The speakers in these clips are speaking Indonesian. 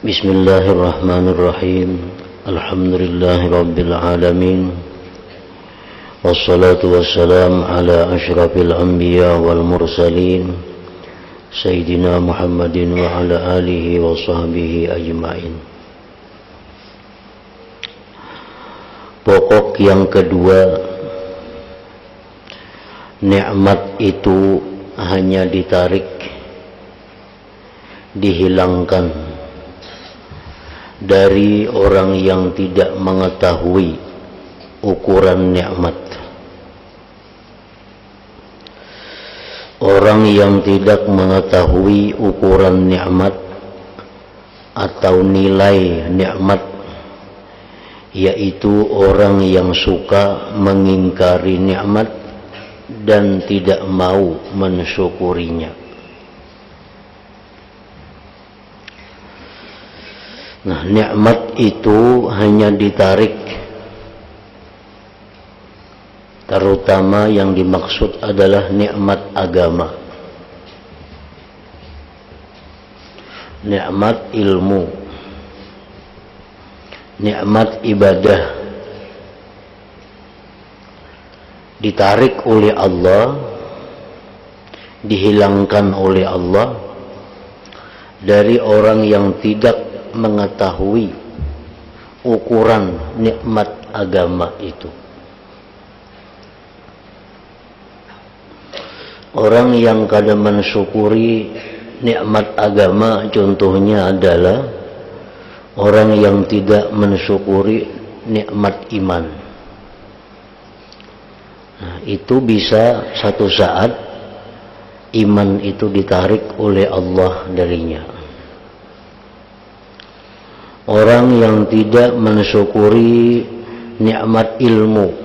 Bismillahirrahmanirrahim. Alhamdulillahi rabbil alamin. Wassalatu wassalam ala asyrafil anbiya wal mursalin Sayyidina Muhammadin wa ala alihi wa sahbihi ajma'in. Pokok yang kedua, nikmat itu hanya ditarik, dihilangkan dari orang yang tidak mengetahui ukuran nikmat. Orang yang tidak mengetahui ukuran nikmat atau nilai nikmat, yaitu orang yang suka mengingkari nikmat dan tidak mau mensyukurinya. Nah, nikmat itu hanya ditarik, terutama yang dimaksud adalah nikmat agama, nikmat ilmu, nikmat ibadah, ditarik oleh Allah, dihilangkan oleh Allah dari orang yang tidak mengetahui ukuran nikmat agama itu. Orang yang kadang mensyukuri nikmat agama contohnya adalah orang yang tidak mensyukuri nikmat iman. Nah, itu bisa satu saat iman itu ditarik oleh Allah darinya. Orang yang tidak mensyukuri nikmat ilmu,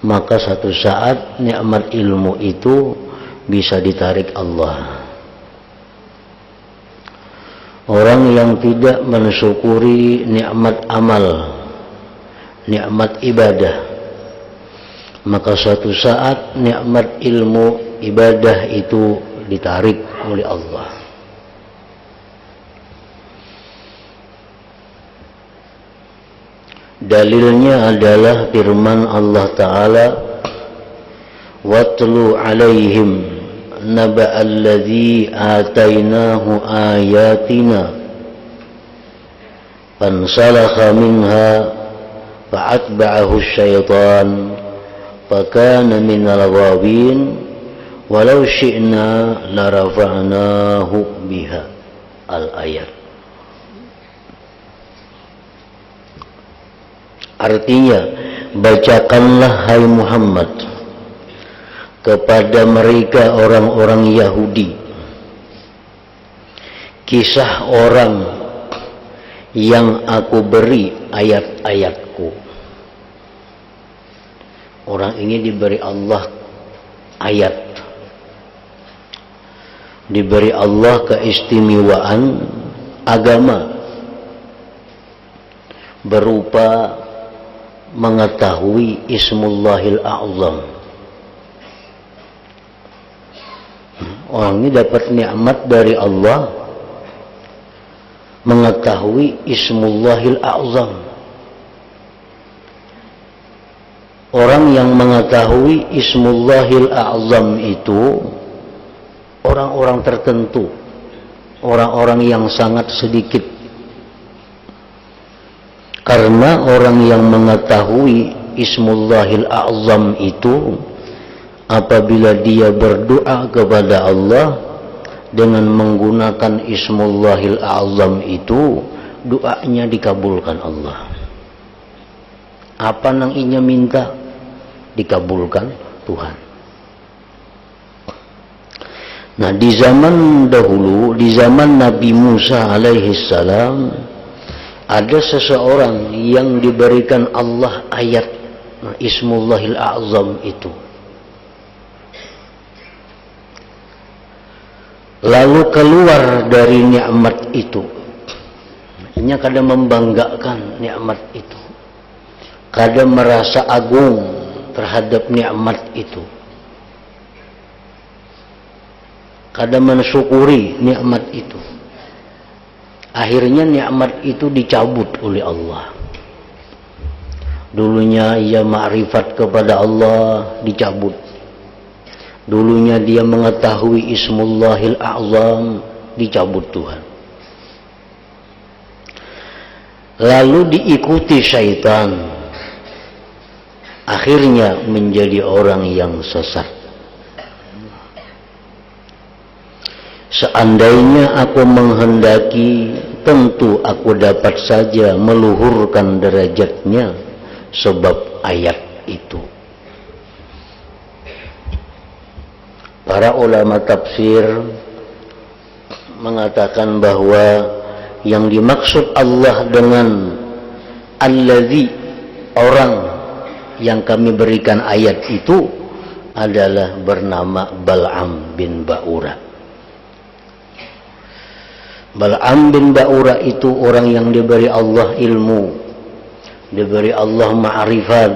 maka satu saat nikmat ilmu itu bisa ditarik Allah. Orang yang tidak mensyukuri nikmat amal, nikmat ibadah, maka suatu saat nikmat ilmu ibadah itu ditarik oleh Allah. Dalilnya adalah firman Allah Ta'ala, وَاتْلُ عَلَيْهِمْ نَبَأَ الَّذِي آتَيْنَاهُ آيَاتِنَا فَانْسَلَخَ مِنْهَا فَأَتْبَعَهُ الشَّيْطَانُ فَكَانَ مِنَ الْغَاوِينَ وَلَوْ شِئْنَا لَرَفَعْنَاهُ بِهَا. Al-ayat. Artinya, bacakanlah hai Muhammad kepada mereka orang-orang Yahudi kisah orang yang aku beri ayat-ayatku. Orang ini diberi Allah ayat, diberi Allah keistimewaan agama berupa mengetahui Ismullahil A'zam. Orang ini dapat nikmat dari Allah, mengetahui Ismullahil A'zam. Orang yang mengetahui Ismullahil A'zam itu orang-orang tertentu, orang-orang yang sangat sedikit. Karena orang yang mengetahui Ismullahil A'zam itu, apabila dia berdoa kepada Allah dengan menggunakan Ismullahil A'zam itu, doanya dikabulkan Allah. Apa yang inya minta dikabulkan Tuhan. Nah, di zaman dahulu, di zaman Nabi Musa alaihi salam, ada seseorang yang diberikan Allah ayat Ismullahil A'zam itu. Lalu keluar dari nikmat itu. Ini kadang membanggakan nikmat itu. Kadang merasa agung terhadap nikmat itu. Kadang mensyukuri nikmat itu. Akhirnya nikmat itu dicabut oleh Allah. Dulunya ia ma'rifat kepada Allah, dicabut. Dulunya dia mengetahui Ismullahil A'zam, dicabut Tuhan. Lalu diikuti syaitan. Akhirnya menjadi orang yang sesat. Seandainya aku menghendaki, tentu aku dapat saja meluhurkan derajatnya sebab ayat itu. Para ulama tafsir mengatakan bahwa yang dimaksud Allah dengan alladzi, orang yang kami berikan ayat itu adalah bernama Bal'am bin Ba'ura. Bal'am bin Ba'ura itu orang yang diberi Allah ilmu, diberi Allah ma'rifat,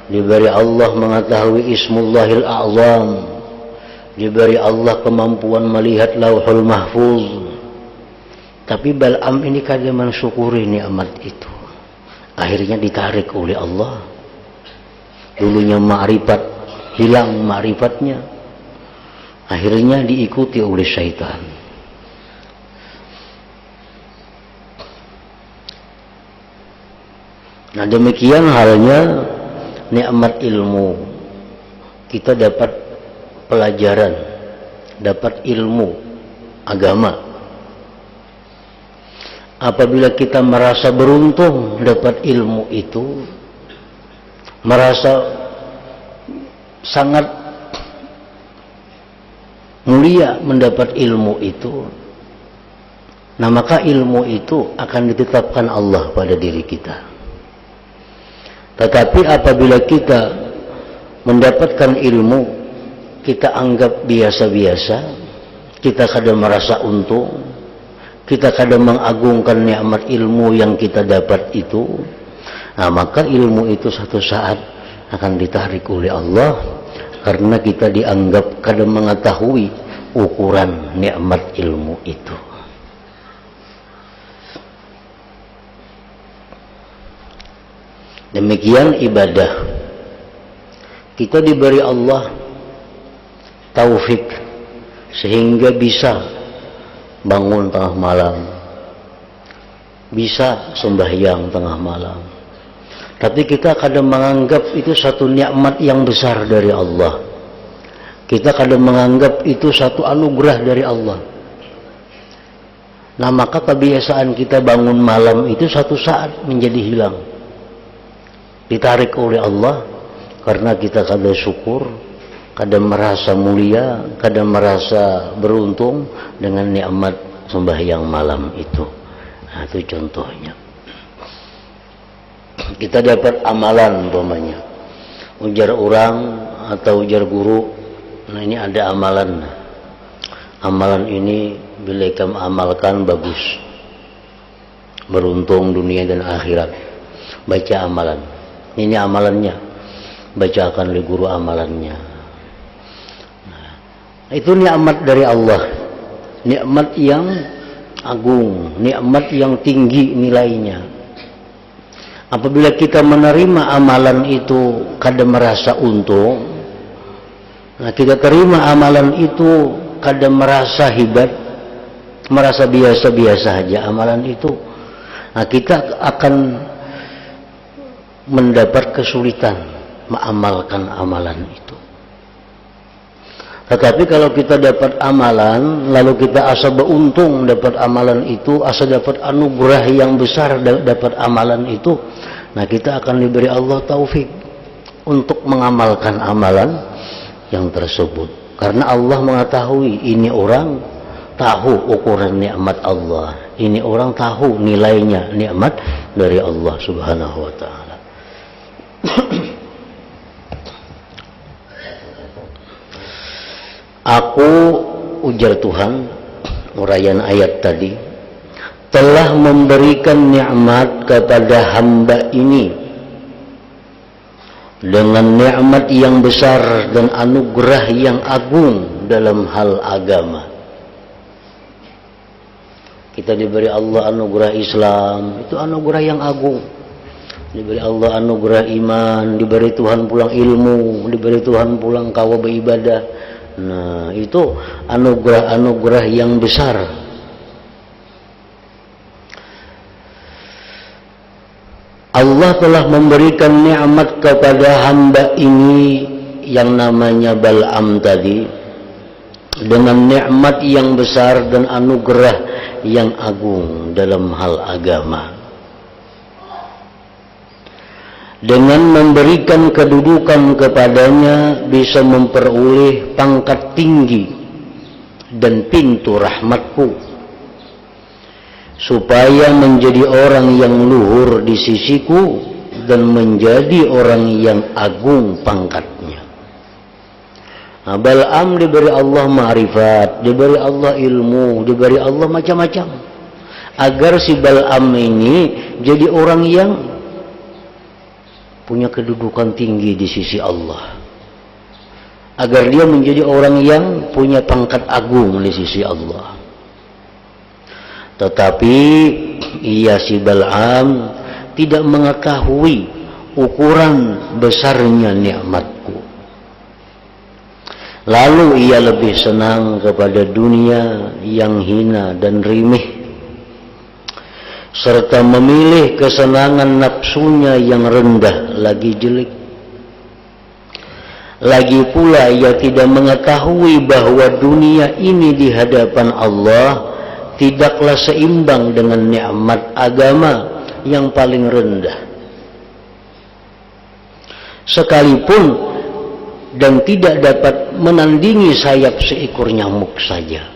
diberi Allah mengetahui Ismullahil A'zam, diberi Allah kemampuan melihat Lauhul Mahfuz. Tapi Bal'am ini kada mensyukuri nikmat itu. Akhirnya ditarik oleh Allah. Dulunya ma'rifat, hilang ma'rifatnya. Akhirnya diikuti oleh syaitan. Nah, demikian halnya nikmat ilmu. Kita dapat pelajaran, dapat ilmu agama. Apabila kita merasa beruntung dapat ilmu itu, merasa sangat mulia mendapat ilmu itu, nah maka ilmu itu akan ditetapkan Allah pada diri kita. Tetapi apabila kita mendapatkan ilmu, kita anggap biasa-biasa, kita kadang merasa untung, kita kadang mengagungkan nikmat ilmu yang kita dapat itu, nah maka ilmu itu satu saat akan ditarik oleh Allah, karena kita dianggap kadang mengetahui ukuran nikmat ilmu itu. Demikian ibadah. Kita diberi Allah taufik sehingga bisa bangun tengah malam, bisa sembahyang tengah malam. Tapi kita kadang menganggap itu satu nikmat yang besar dari Allah. Kita kadang menganggap itu satu anugerah dari Allah. Nah maka kebiasaan kita bangun malam itu satu saat menjadi hilang, ditarik oleh Allah, karena kita kadang syukur, kadang merasa mulia, kadang merasa beruntung dengan nikmat sembahyang malam itu. Nah, itu contohnya. Kita dapat amalan umpamanya, ujar orang atau ujar guru, nah ini ada amalan. Amalan ini bila kamu amalkan bagus, beruntung dunia dan akhirat. Baca amalan. Ini amalannya, bacakan oleh guru amalannya. Nah, itu nikmat dari Allah, nikmat yang agung, nikmat yang tinggi nilainya. Apabila kita menerima amalan itu kadang merasa untung, nah kita terima amalan itu kadang merasa hebat, merasa biasa-biasa saja amalan itu, nah kita akan mendapat kesulitan mengamalkan amalan itu. Tetapi kalau kita dapat amalan, lalu kita asa beruntung dapat amalan itu, asa dapat anugerah yang besar dapat amalan itu, nah kita akan diberi Allah taufik untuk mengamalkan amalan yang tersebut. Karena Allah mengetahui ini orang tahu ukuran nikmat Allah, ini orang tahu nilainya nikmat dari Allah Subhanahu wa ta'ala. Aku, ujar Tuhan, uraian ayat tadi, telah memberikan nikmat kepada hamba ini dengan nikmat yang besar dan anugerah yang agung dalam hal agama. Kita diberi Allah anugerah Islam, itu anugerah yang agung. Diberi Allah anugerah iman, diberi Tuhan pulang ilmu, diberi Tuhan pulang kawa beribadah. Nah, itu anugerah-anugerah yang besar. Allah telah memberikan nikmat kepada hamba ini yang namanya Bal'am tadi dengan nikmat yang besar dan anugerah yang agung dalam hal agama. Dengan memberikan kedudukan kepadanya bisa memperoleh pangkat tinggi dan pintu rahmatku, supaya menjadi orang yang luhur di sisiku dan menjadi orang yang agung pangkatnya. Nah, Bal'am diberi Allah ma'rifat, diberi Allah ilmu, diberi Allah macam-macam, agar si Bal'am ini jadi orang yang punya kedudukan tinggi di sisi Allah, agar dia menjadi orang yang punya pangkat agung di sisi Allah. Tetapi ia si Bal'am tidak mengetahui ukuran besarnya nikmatku. Lalu ia lebih senang kepada dunia yang hina dan rimih, serta memilih kesenangan nafsunya yang rendah lagi jelek. Lagi pula ia tidak mengetahui bahwa dunia ini di hadapan Allah tidaklah seimbang dengan nikmat agama yang paling rendah, sekalipun dan tidak dapat menandingi sayap seekor nyamuk saja.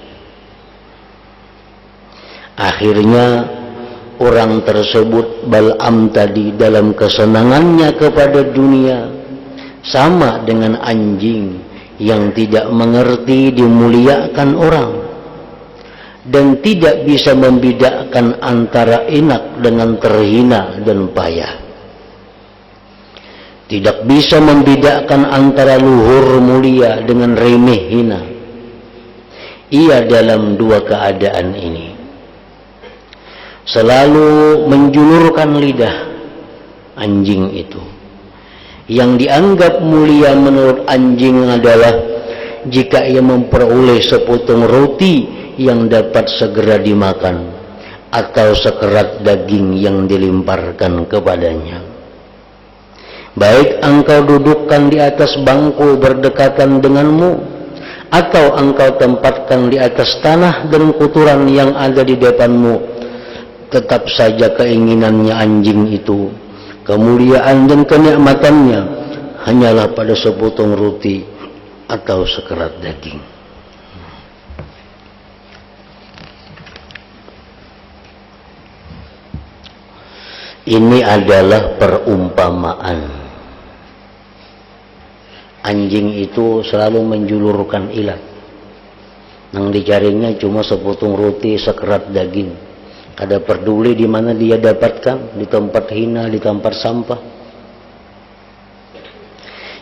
Akhirnya orang tersebut, Bal'am tadi, dalam kesenangannya kepada dunia sama dengan anjing yang tidak mengerti dimuliakan orang dan tidak bisa membedakan antara enak dengan terhina dan payah. Tidak bisa membedakan antara luhur mulia dengan remeh hina. Ia dalam dua keadaan ini selalu menjulurkan lidah anjing itu. Yang dianggap mulia menurut anjing adalah jika ia memperoleh sepotong roti yang dapat segera dimakan atau sekerat daging yang dilemparkan kepadanya. Baik engkau dudukkan di atas bangku berdekatan denganmu, atau engkau tempatkan di atas tanah dan kotoran yang ada di depanmu, tetap saja keinginannya anjing itu, kemuliaan dan kenikmatannya hanyalah pada sepotong roti atau sekerat daging. Ini adalah perumpamaan. Anjing itu selalu menjulurkan ilat. Nang dicarinya cuma sepotong roti, sekerat daging. Kada peduli di mana dia dapatkan, di tempat hina, di tempat sampah.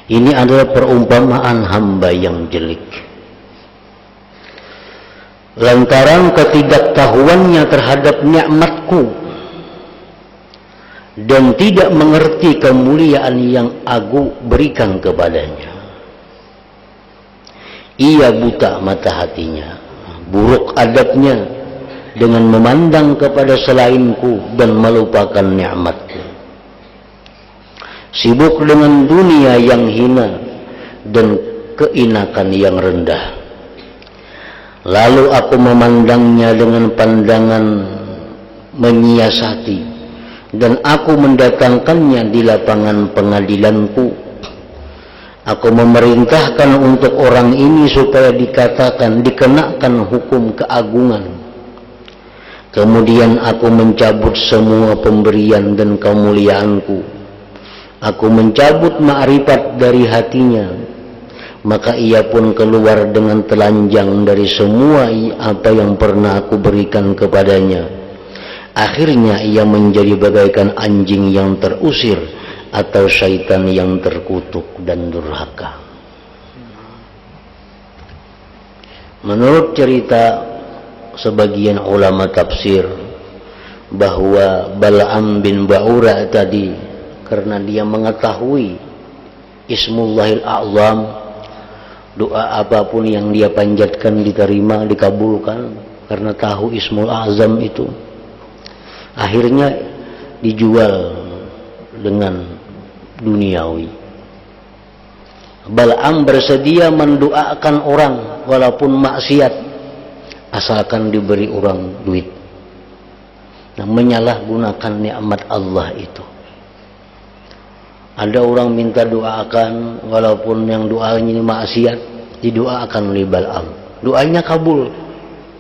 Ini adalah perumpamaan hamba yang jelek. Lantaran ketidaktahuannya terhadap nikmatku dan tidak mengerti kemuliaan yang aku berikan kepadanya, ia buta mata hatinya, buruk adabnya dengan memandang kepada selainku dan melupakan nikmatku, sibuk dengan dunia yang hina dan keinakan yang rendah. Lalu aku memandangnya dengan pandangan menyiasati, dan aku mendatangkannya di lapangan pengadilanku. Aku memerintahkan untuk orang ini supaya dikenakan hukum keagungan. Kemudian aku mencabut semua pemberian dan kemuliaanku. Aku mencabut ma'rifat dari hatinya. Maka ia pun keluar dengan telanjang dari semua apa yang pernah aku berikan kepadanya. Akhirnya ia menjadi bagaikan anjing yang terusir atau syaitan yang terkutuk dan durhaka. Menurut cerita sebagian ulama tafsir bahwa Bal'am bin Ba'ura tadi karena dia mengetahui Ismullahil A'zam, doa apapun yang dia panjatkan diterima, dikabulkan karena tahu Ismul A'zam itu. Akhirnya dijual dengan duniawi. Bal'am bersedia mendoakan orang walaupun maksiat asalkan diberi orang duit. Nah, menyalahgunakan nikmat Allah itu. Ada orang minta doakan walaupun yang doanya ini maksiat, didoakan oleh Bal'am. Doanya kabul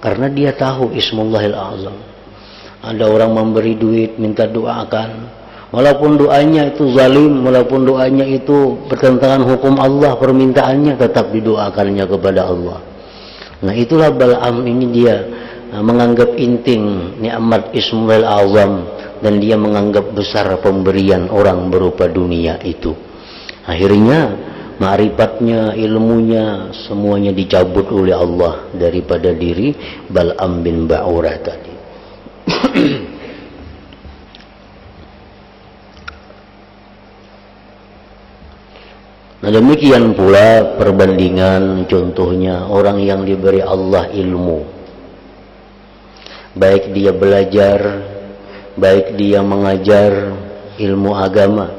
karena dia tahu Ismullahil A'zam. Ada orang memberi duit minta doakan walaupun doanya itu zalim, walaupun doanya itu bertentangan hukum Allah, permintaannya tetap didoakannya kepada Allah. Nah, itulah Bal'am ini, dia menganggap inting nikmat Ismullahil A'zam dan dia menganggap besar pemberian orang berupa dunia itu. Akhirnya ma'rifatnya, ilmunya semuanya dicabut oleh Allah daripada diri Bal'am bin Ba'ura tadi. Nah, demikian pula perbandingan contohnya orang yang diberi Allah ilmu, baik dia belajar, baik dia mengajar ilmu agama.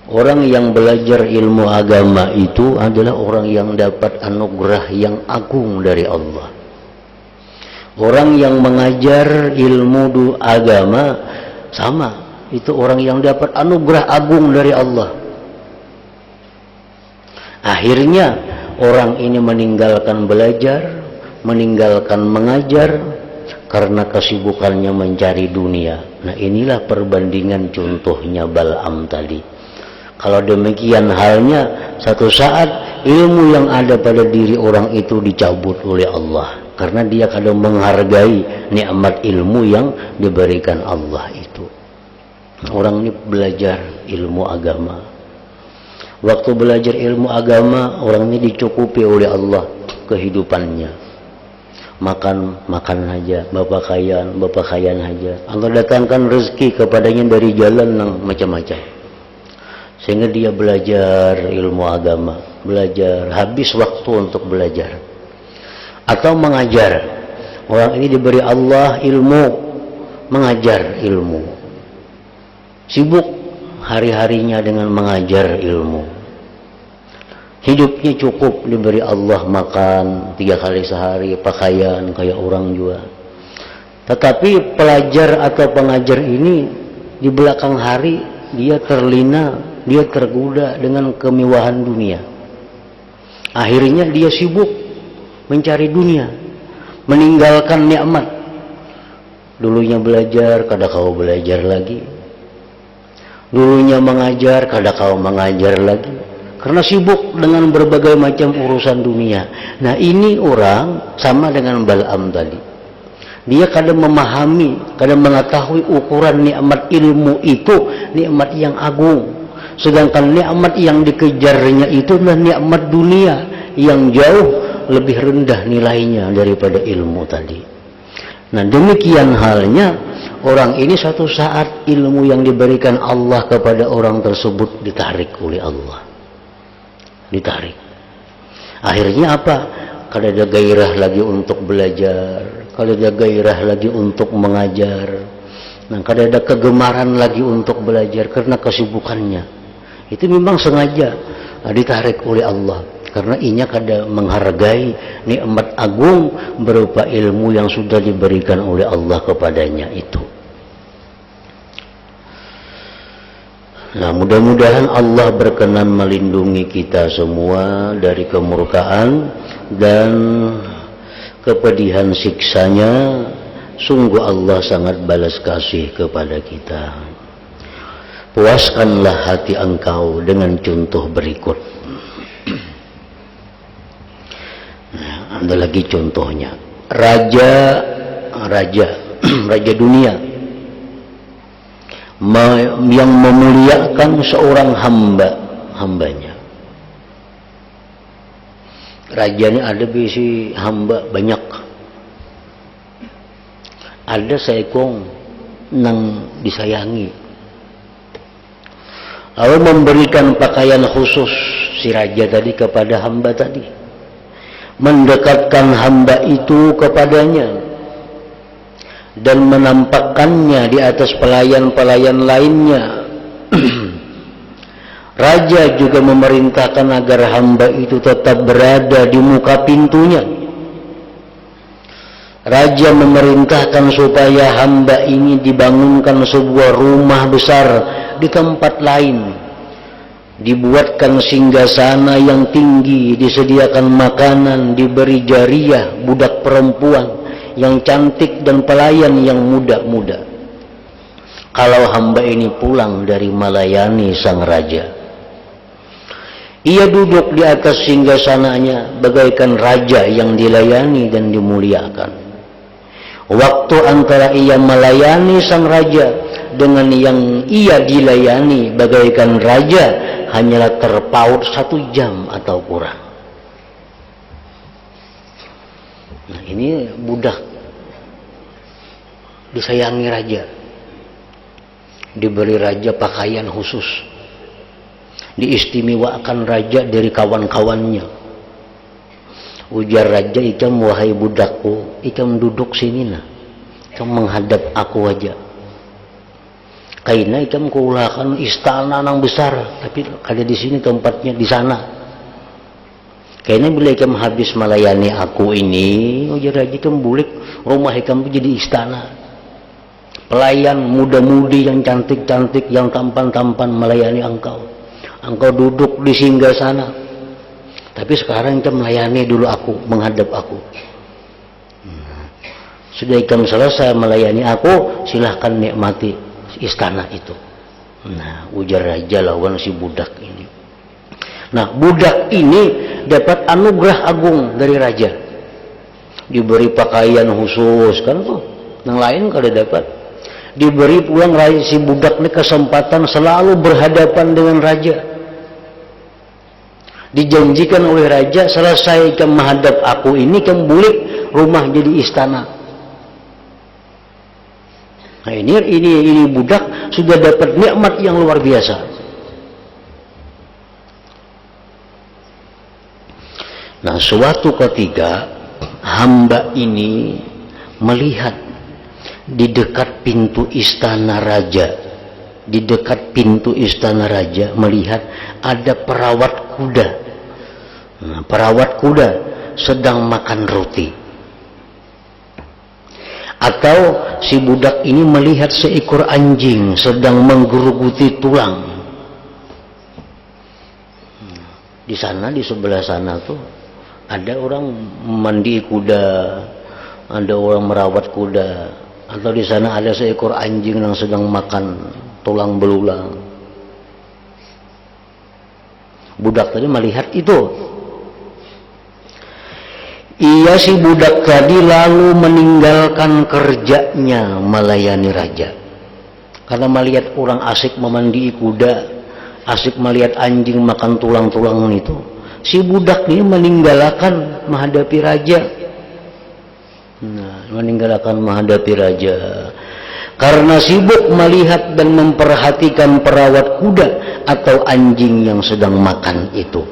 Orang yang belajar ilmu agama itu adalah orang yang dapat anugerah yang agung dari Allah. Orang yang mengajar ilmu agama sama, itu orang yang dapat anugerah agung dari Allah. Akhirnya orang ini meninggalkan belajar, meninggalkan mengajar karena kesibukannya mencari dunia. Nah, inilah perbandingan contohnya Bal'am tadi. Kalau demikian halnya, satu saat ilmu yang ada pada diri orang itu dicabut oleh Allah karena dia kadang menghargai nikmat ilmu yang diberikan Allah itu. Orang ini belajar ilmu agama. Waktu belajar ilmu agama, orang ini dicukupi oleh Allah kehidupannya. Makan aja, bapak kayaan aja. Allah datangkan rezeki kepadanya dari jalan yang macam-macam. Sehingga dia belajar ilmu agama, belajar, habis waktu untuk belajar. Atau mengajar. Orang ini diberi Allah ilmu, mengajar ilmu. Sibuk hari-harinya dengan mengajar ilmu. Hidupnya cukup, diberi Allah makan 3 kali sehari, pakaian kayak orang juga. Tetapi pelajar atau pengajar ini di belakang hari dia terlena, dia tergoda dengan kemewahan dunia. Akhirnya dia sibuk mencari dunia, meninggalkan nikmat. Dulunya belajar, kada kau belajar lagi. Dulunya mengajar, kada kau mengajar lagi. Karena sibuk dengan berbagai macam urusan dunia. Nah, ini orang sama dengan Bal'am tadi. Dia kadang memahami, kadang mengetahui ukuran nikmat ilmu itu nikmat yang agung. Sedangkan nikmat yang dikejarnya itu adalah nikmat dunia yang jauh lebih rendah nilainya daripada ilmu tadi. Nah, demikian halnya orang ini suatu saat ilmu yang diberikan Allah kepada orang tersebut ditarik oleh Allah. Ditarik. Akhirnya apa? Kada ada gairah lagi untuk belajar, kada ada gairah lagi untuk mengajar. Nah, kada ada kegemaran lagi untuk belajar karena kesibukannya. Itu memang sengaja ditarik oleh Allah karena inya kada menghargai nikmat agung berupa ilmu yang sudah diberikan oleh Allah kepadanya itu. Nah, mudah-mudahan Allah berkenan melindungi kita semua dari kemurkaan dan kepedihan siksanya. Sungguh Allah sangat balas kasih kepada kita. Puaskanlah hati engkau dengan contoh berikut. Nah, ada lagi contohnya. Raja dunia yang memuliakan seorang hambanya. Raja ini ada bisi hamba banyak. ada seekor nang disayangi, lalu memberikan pakaian khusus si raja tadi kepada hamba tadi, mendekatkan hamba itu kepadanya dan menampakkannya di atas pelayan-pelayan lainnya. Raja juga memerintahkan agar hamba itu tetap berada di muka pintunya. Raja memerintahkan supaya hamba ini dibangunkan sebuah rumah besar di tempat lain, dibuatkan singgasana yang tinggi, disediakan makanan, diberi jariyah, budak perempuan yang cantik dan pelayan yang muda-muda. Kalau hamba ini pulang dari melayani sang raja, ia duduk di atas singgasananya bagaikan raja yang dilayani dan dimuliakan. Waktu antara ia melayani sang raja dengan yang ia dilayani bagaikan raja hanyalah terpaut 1 jam atau kurang. Nah, ini budak disayangi raja, diberi raja pakaian khusus, diistimewakan raja dari kawan-kawannya. Ujar raja, "Ikam wahai budakku, ikam duduk sini nah, ikam menghadap aku aja. Kaina ikam kuulakan istana nang besar, tapi kada di sini tempatnya, di sana. Kaina bila ikam habis melayani aku ini," ujar raja, "ikam bulik rumah ikam jadi istana. Pelayan muda-mudi yang cantik-cantik, yang tampan-tampan melayani engkau. Engkau duduk di singgasana. Tapi sekarang ikam melayani dulu aku, menghadap aku. Sudah ikam selesai melayani aku, silahkan nikmati istana itu." Nah, ujar raja lawan si budak ini. Nah, budak ini dapat anugerah agung dari raja. Diberi pakaian khusus, kan tuh. Yang lain kada dapat. Diberi pulang si budak ini kesempatan selalu berhadapan dengan raja. Dijanjikan oleh raja, selesai ikam menghadap aku ini, ikam bulik rumah jadi istana. Nah, ini budak sudah dapat nikmat yang luar biasa. Nah, suatu ketika hamba ini melihat di dekat pintu istana raja, melihat ada perawat kuda. Nah, perawat kuda sedang makan roti. Atau si budak ini melihat seekor anjing sedang menggeruguti tulang. Di sana, di sebelah sana tuh ada orang mandi kuda, ada orang merawat kuda, atau di sana ada seekor anjing yang sedang makan tulang belulang. Budak tadi melihat itu. Ia si budak tadi lalu meninggalkan kerjanya melayani raja. Karena melihat orang asik memandi kuda, asik melihat anjing makan tulang-tulang itu, si budak ini meninggalkan menghadapi raja. Nah, meninggalkan menghadapi raja karena sibuk melihat dan memperhatikan perawat kuda atau anjing yang sedang makan itu.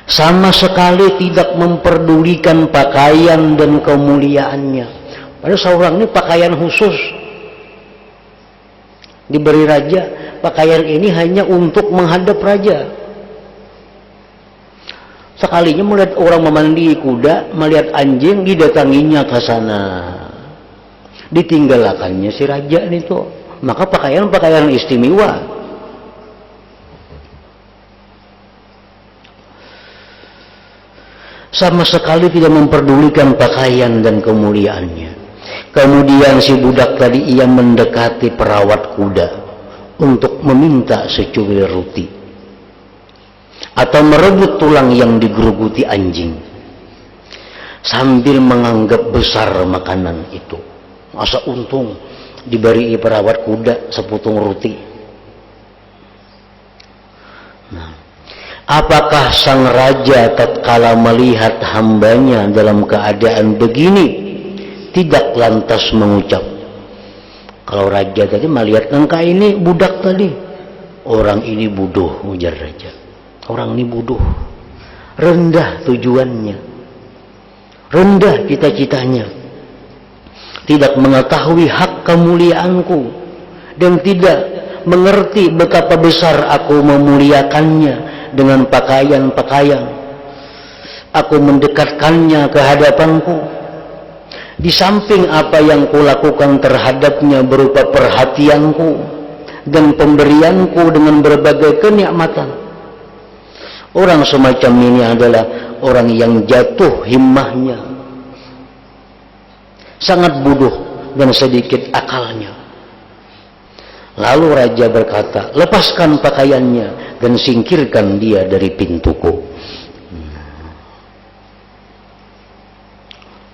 Sama sekali tidak memperdulikan pakaian dan kemuliaannya. Padahal seorang ini pakaian khusus diberi raja. Pakaian ini hanya untuk menghadap raja. Sekalinya melihat orang memandi kuda, melihat anjing, didatanginya ke sana. Ditinggalkannya si raja itu. Maka pakaian istimewa. Sama sekali tidak memperdulikan pakaian dan kemuliaannya. Kemudian si budak tadi ia mendekati perawat kuda untuk meminta secubit roti atau merebut tulang yang digeruguti anjing, sambil menganggap besar makanan itu. Masa untung diberi perawat kuda seputung roti. Nah, apakah sang raja tatkala melihat hambanya dalam keadaan begini tidak lantas mengucap. Kalau raja tadi melihat engkau ini budak tadi, orang ini bodoh, ujar raja. Orang ini bodoh, rendah tujuannya, rendah cita-citanya, tidak mengetahui hak kemuliaanku, dan tidak mengerti betapa besar aku memuliakannya dengan pakaian-pakaian. Aku mendekatkannya ke hadapanku. Di samping apa yang kulakukan terhadapnya berupa perhatianku dan pemberianku dengan berbagai kenikmatan. Orang semacam ini adalah orang yang jatuh himmahnya, sangat bodoh dan sedikit akalnya. Lalu raja berkata, lepaskan pakaiannya dan singkirkan dia dari pintuku.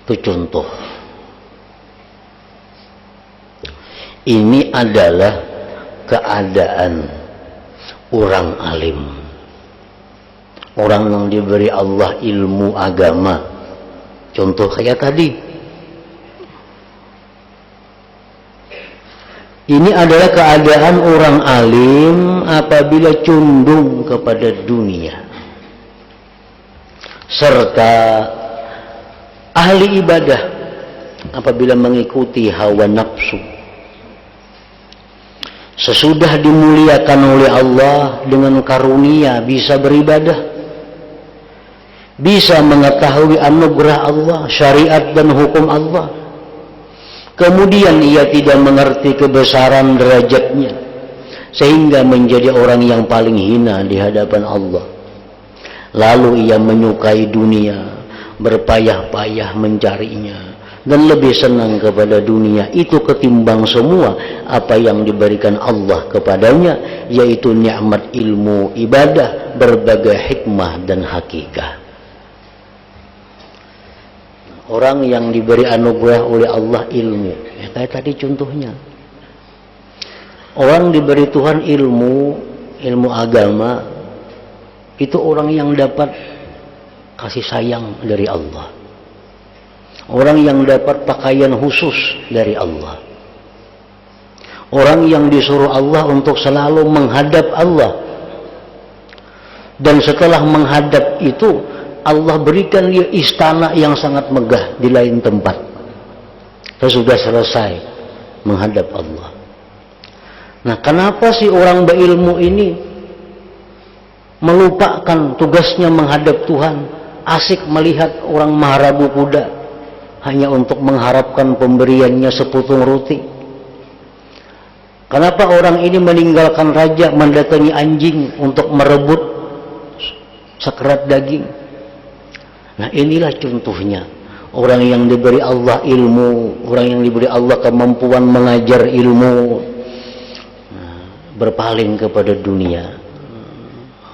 Itu contoh. Ini adalah keadaan orang alim, orang yang diberi Allah ilmu agama. Contoh kayak tadi. Ini adalah keadaan orang alim apabila condong kepada dunia, serta ahli ibadah apabila mengikuti hawa nafsu. Sesudah dimuliakan oleh Allah dengan karunia bisa beribadah, bisa mengetahui anugerah Allah, syariat dan hukum Allah, kemudian ia tidak mengerti kebesaran derajatnya sehingga menjadi orang yang paling hina di hadapan Allah. Lalu ia menyukai dunia, berpayah-payah mencarinya, dan lebih senang kepada dunia itu ketimbang semua apa yang diberikan Allah kepadanya, yaitu nikmat ilmu, ibadah, berbagai hikmah dan hakikat. Orang yang diberi anugerah oleh Allah ilmu, ya kayak tadi contohnya. Orang diberi Tuhan ilmu agama, itu orang yang dapat kasih sayang dari Allah. Orang yang dapat pakaian khusus dari Allah. Orang yang disuruh Allah untuk selalu menghadap Allah. Dan setelah menghadap itu, Allah berikan dia istana yang sangat megah di lain tempat. Sudah selesai menghadap Allah. Nah, kenapa sih orang berilmu ini melupakan tugasnya menghadap Tuhan, asik melihat orang maharabu kuda hanya untuk mengharapkan pemberiannya seputung roti? Kenapa orang ini meninggalkan raja, mendatangi anjing untuk merebut sekerat daging? Nah, inilah contohnya orang yang diberi Allah ilmu, orang yang diberi Allah kemampuan mengajar ilmu, berpaling kepada dunia,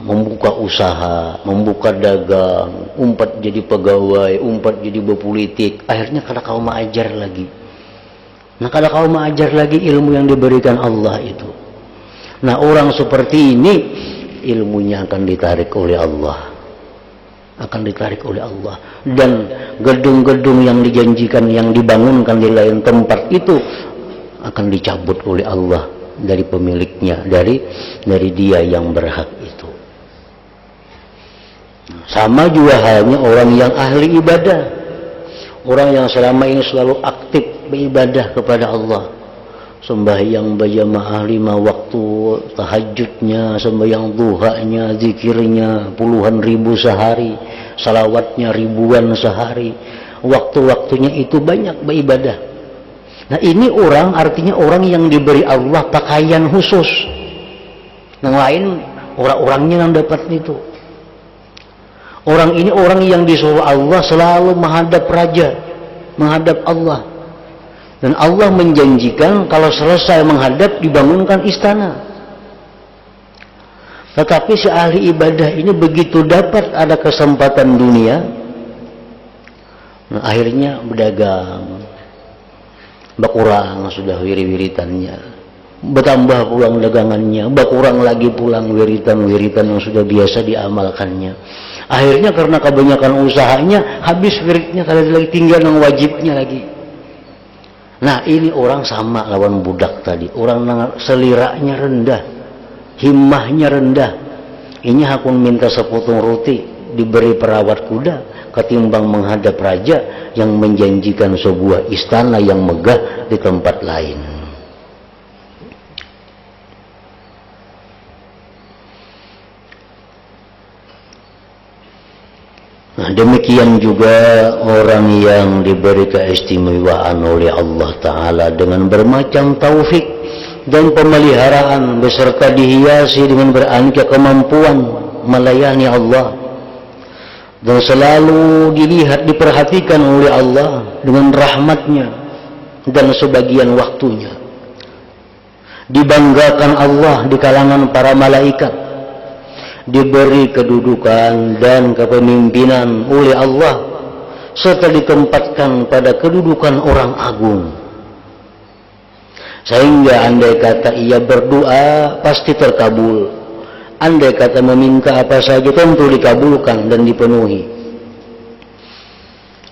membuka usaha, membuka dagang, umpat jadi pegawai, umpat jadi berpolitik, akhirnya kada kau mengajar lagi. Nah, kada kau mengajar lagi ilmu yang diberikan Allah itu. Nah, orang seperti ini ilmunya akan ditarik oleh Allah, akan ditarik oleh Allah, dan gedung-gedung yang dijanjikan, yang dibangunkan di lain tempat itu akan dicabut oleh Allah dari pemiliknya, dari dia yang berhak itu. Sama juga halnya orang yang ahli ibadah, orang yang selama ini selalu aktif beribadah kepada Allah, sembahyang berjamaah 5 waktu, tahajudnya, sembahyang duhanya, zikirnya puluhan ribu sehari, salawatnya ribuan sehari, waktu-waktunya itu banyak beribadah. Nah, ini orang, artinya orang yang diberi Allah pakaian khusus. Yang lain orang-orangnya yang dapat itu. Orang ini orang yang disuruh Allah selalu menghadap raja, menghadap Allah. Dan Allah menjanjikan kalau selesai menghadap dibangunkan istana. Tetapi si ahli ibadah ini begitu dapat ada kesempatan dunia, nah, akhirnya berdagang, berkurang sudah wiri-wiritannya, bertambah pulang dagangannya, berkurang lagi pulang wiritan-wiritan yang sudah biasa diamalkannya. Akhirnya karena kebanyakan usahanya habis wiridnya, kada lagi tinggal yang wajibnya lagi. Nah ini orang sama lawan budak tadi, orang seliranya rendah, himmahnya rendah. Ini hakun minta sepotong roti diberi perawat kuda ketimbang menghadap raja yang menjanjikan sebuah istana yang megah di tempat lain. Nah, demikian juga orang yang diberi keistimewaan oleh Allah Ta'ala dengan bermacam taufik dan pemeliharaan beserta dihiasi dengan beraneka kemampuan melayani Allah, dan selalu dilihat diperhatikan oleh Allah dengan rahmatnya dan sebagian waktunya, dibanggakan Allah di kalangan para malaikat, diberi kedudukan dan kepemimpinan oleh Allah, serta ditempatkan pada kedudukan orang agung, sehingga andai kata ia berdoa pasti terkabul, andai kata meminta apa saja tentu dikabulkan dan dipenuhi,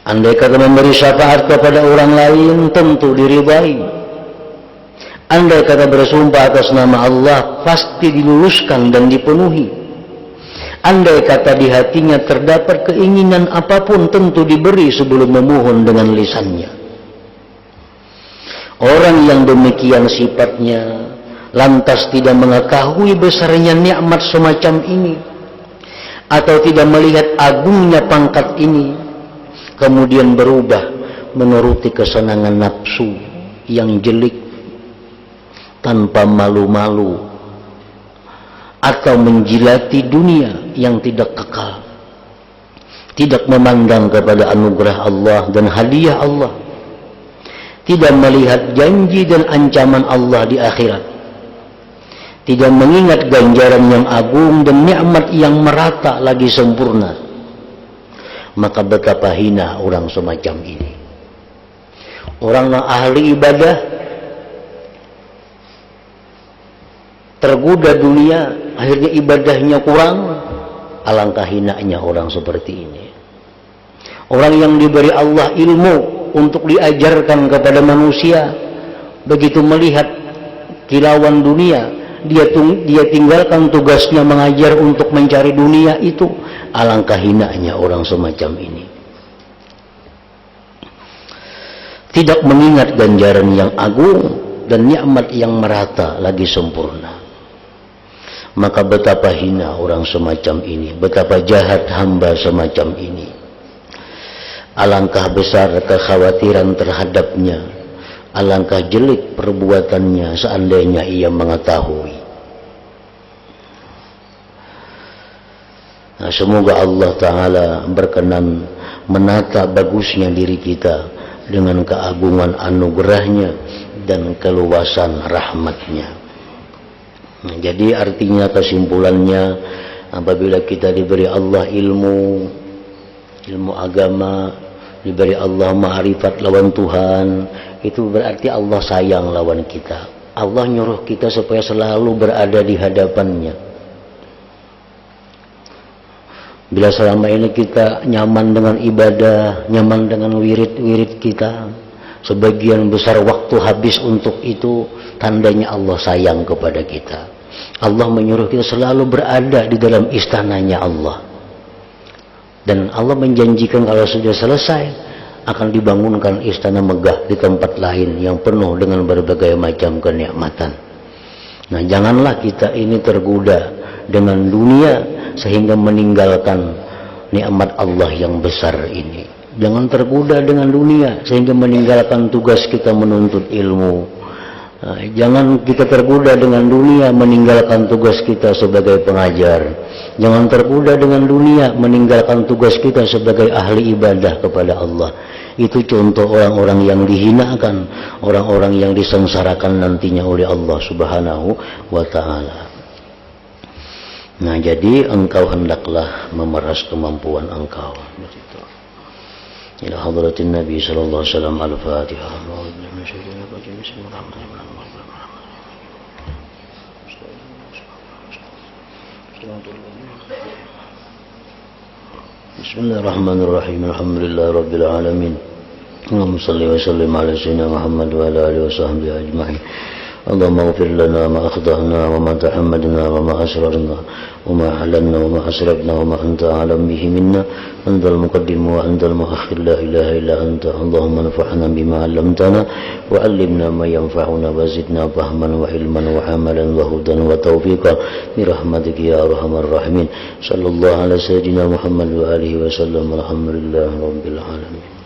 andai kata memberi syafaat kepada orang lain tentu diridai, andai kata bersumpah atas nama Allah pasti diluluskan dan dipenuhi, andai kata di hatinya terdapat keinginan apapun tentu diberi sebelum memohon dengan lisannya. Orang yang demikian sifatnya lantas tidak mengetahui besarnya nikmat semacam ini atau tidak melihat agungnya pangkat ini, kemudian berubah menuruti kesenangan nafsu yang jelek tanpa malu-malu, atau menjilati dunia yang tidak kekal, tidak memandang kepada anugerah Allah dan hadiah Allah, tidak melihat janji dan ancaman Allah di akhirat, tidak mengingat ganjaran yang agung dan nikmat yang merata lagi sempurna, maka betapa hina orang semacam ini. Orang yang ahli ibadah tergoda dunia, akhirnya ibadahnya kurang, alangkah hinanya orang seperti ini. Orang yang diberi Allah ilmu untuk diajarkan kepada manusia, begitu melihat kilauan dunia, dia tinggalkan tugasnya mengajar untuk mencari dunia itu, alangkah hinanya orang semacam ini. Tidak mengingat ganjaran yang agung dan nikmat yang merata lagi sempurna, maka betapa hina orang semacam ini, betapa jahat hamba semacam ini. Alangkah besar kekhawatiran terhadapnya, alangkah jelek perbuatannya seandainya ia mengetahui. Nah, semoga Allah Ta'ala berkenan menata bagusnya diri kita dengan keagungan anugerahnya dan keluasan rahmatnya. Nah, jadi artinya, kesimpulannya, apabila kita diberi Allah ilmu agama, diberi Allah ma'rifat lawan Tuhan, itu berarti Allah sayang lawan kita. Allah nyuruh kita supaya selalu berada di hadapannya. Bila selama ini kita nyaman dengan ibadah, nyaman dengan wirid-wirid kita, sebagian besar waktu habis untuk itu, tandanya Allah sayang kepada kita. Allah menyuruh kita selalu berada di dalam istananya Allah. Dan Allah menjanjikan kalau sudah selesai akan dibangunkan istana megah di tempat lain yang penuh dengan berbagai macam kenikmatan. Nah, janganlah kita ini tergoda dengan dunia sehingga meninggalkan nikmat Allah yang besar ini. Jangan tergoda dengan dunia sehingga meninggalkan tugas kita menuntut ilmu. Nah, jangan kita tergoda dengan dunia meninggalkan tugas kita sebagai pengajar. Jangan tergoda dengan dunia meninggalkan tugas kita sebagai ahli ibadah kepada Allah. Itu contoh orang-orang yang dihinakan, orang-orang yang disengsarakan nantinya oleh Allah Subhanahu wa Ta'ala. Nah, jadi engkau hendaklah memeras kemampuan engkau. Ila hadratin Nabi sallallahu alaihi wasallam. Al-Fatihah. Bismillahirrahmanirrahim. Alhamdulillah rabbil alamin. اللهم صل وسلم على سيدنا محمد وعلى آله وصحبه أجمعين. اللهم اغفر لنا ما أخطأنا وما تحملنا وما أسررنا وما أعلنا وما أسرفنا وما أنت أعلم به منا. أنت المقدم وأنت المؤخر لا إله إلا أنت. اللهم انفعنا بما علمتنا وعلمنا ما ينفعنا وزدنا فهما وعلما وعملا وهدى وتوفيقا برحمتك يا أرحم الراحمين. صلى الله على سيدنا محمد وآله وسلم. الحمد لله رب العالمين.